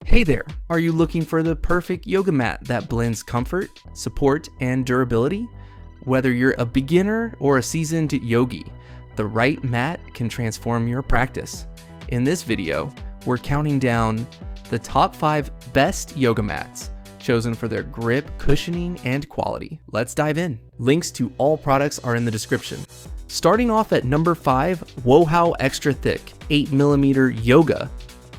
Hey there, are you looking for the perfect yoga mat that blends comfort, support, and durability? Whether you're a beginner or a seasoned yogi, the right mat can transform your practice. In this video, we're counting down the top 5 best yoga mats, chosen for their grip, cushioning, and quality. Let's dive in. Links to all products are in the description. Starting off at number 5, Wohao Extra Thick 8mm Yoga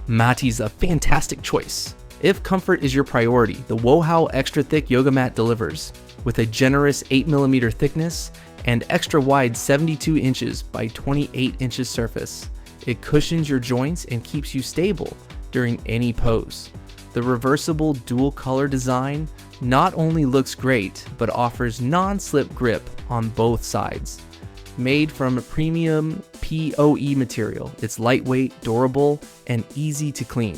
Mat is a fantastic choice. If comfort is your priority, the Wohao Extra Thick Yoga Mat delivers. With a generous 8mm thickness and extra wide 72 inches by 28 inches surface, it cushions your joints and keeps you stable during any pose. The reversible dual color design not only looks great, but offers non-slip grip on both sides. Made from premium POE material, it's lightweight, durable, and easy to clean.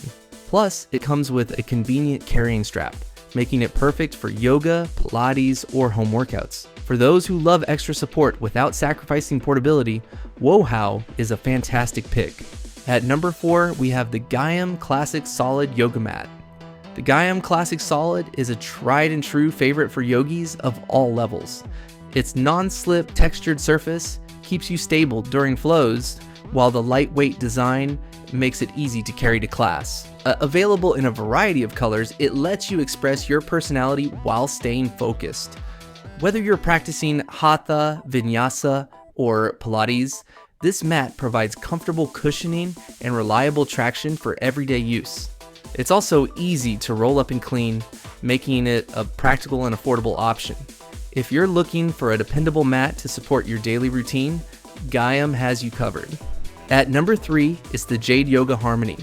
Plus, it comes with a convenient carrying strap, making it perfect for yoga, Pilates, or home workouts. For those who love extra support without sacrificing portability, Wohao is a fantastic pick. At number 4, we have the Gaiam Classic Solid Yoga Mat. The Gaiam Classic Solid is a tried and true favorite for yogis of all levels. Its non-slip textured surface keeps you stable during flows, while the lightweight design makes it easy to carry to class. Available in a variety of colors, it lets you express your personality while staying focused. Whether you're practicing Hatha, Vinyasa, or Pilates, this mat provides comfortable cushioning and reliable traction for everyday use. It's also easy to roll up and clean, making it a practical and affordable option. If you're looking for a dependable mat to support your daily routine, Gaiam has you covered. At number 3 is the JadeYoga Harmony.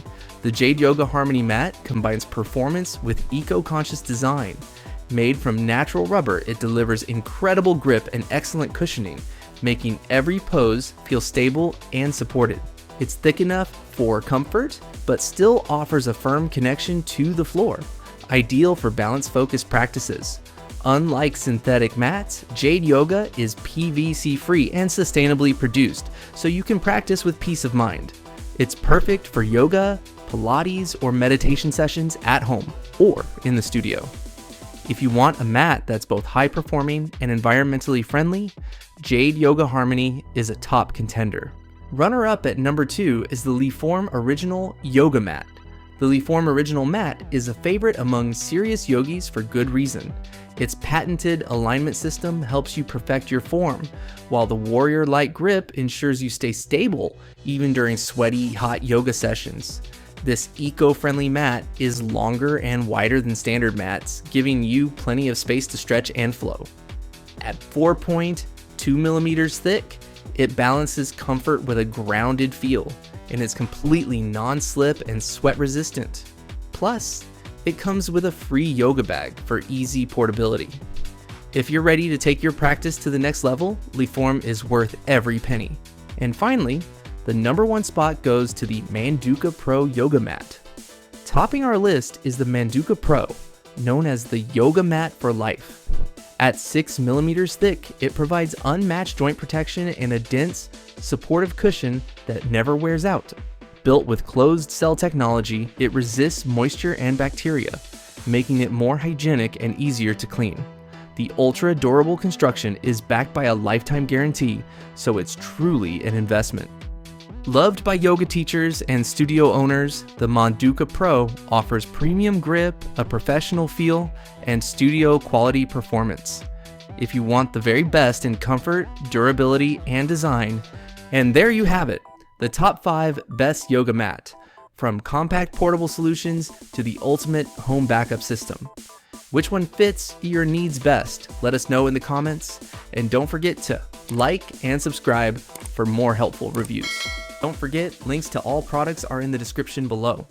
The JadeYoga Harmony mat combines performance with eco-conscious design. Made from natural rubber, it delivers incredible grip and excellent cushioning, making every pose feel stable and supported. It's thick enough for comfort, but still offers a firm connection to the floor, ideal for balance-focused practices. Unlike synthetic mats, JadeYoga is PVC free and sustainably produced, so you can practice with peace of mind. It's perfect for yoga, Pilates, or meditation sessions at home or in the studio. If you want a mat that's both high performing and environmentally friendly, JadeYoga Harmony is a top contender. Runner up at number 2 is the Liforme Original Yoga Mat. The Liforme Original Mat is a favorite among serious yogis for good reason. Its patented alignment system helps you perfect your form, while the warrior-like grip ensures you stay stable even during sweaty, hot yoga sessions. This eco-friendly mat is longer and wider than standard mats, giving you plenty of space to stretch and flow. At 4.2mm thick, it balances comfort with a grounded feel, and is completely non-slip and sweat-resistant. Plus, it comes with a free yoga bag for easy portability. If you're ready to take your practice to the next level, Liforme is worth every penny. And finally, the number 1 spot goes to the Manduka PRO Yoga Mat. Topping our list is the Manduka PRO, known as the Yoga Mat for Life. At 6mm thick, it provides unmatched joint protection and a dense, supportive cushion that never wears out. Built with closed cell technology, it resists moisture and bacteria, making it more hygienic and easier to clean. The ultra-durable construction is backed by a lifetime guarantee, so it's truly an investment. Loved by yoga teachers and studio owners, the Manduka PRO offers premium grip, a professional feel, and studio quality performance. If you want the very best in comfort, durability, and design, and there you have it, the top 5 best yoga mat, from compact portable solutions to the ultimate home backup system. Which one fits your needs best? Let us know in the comments, and don't forget to like and subscribe for more helpful reviews. Don't forget, links to all products are in the description below.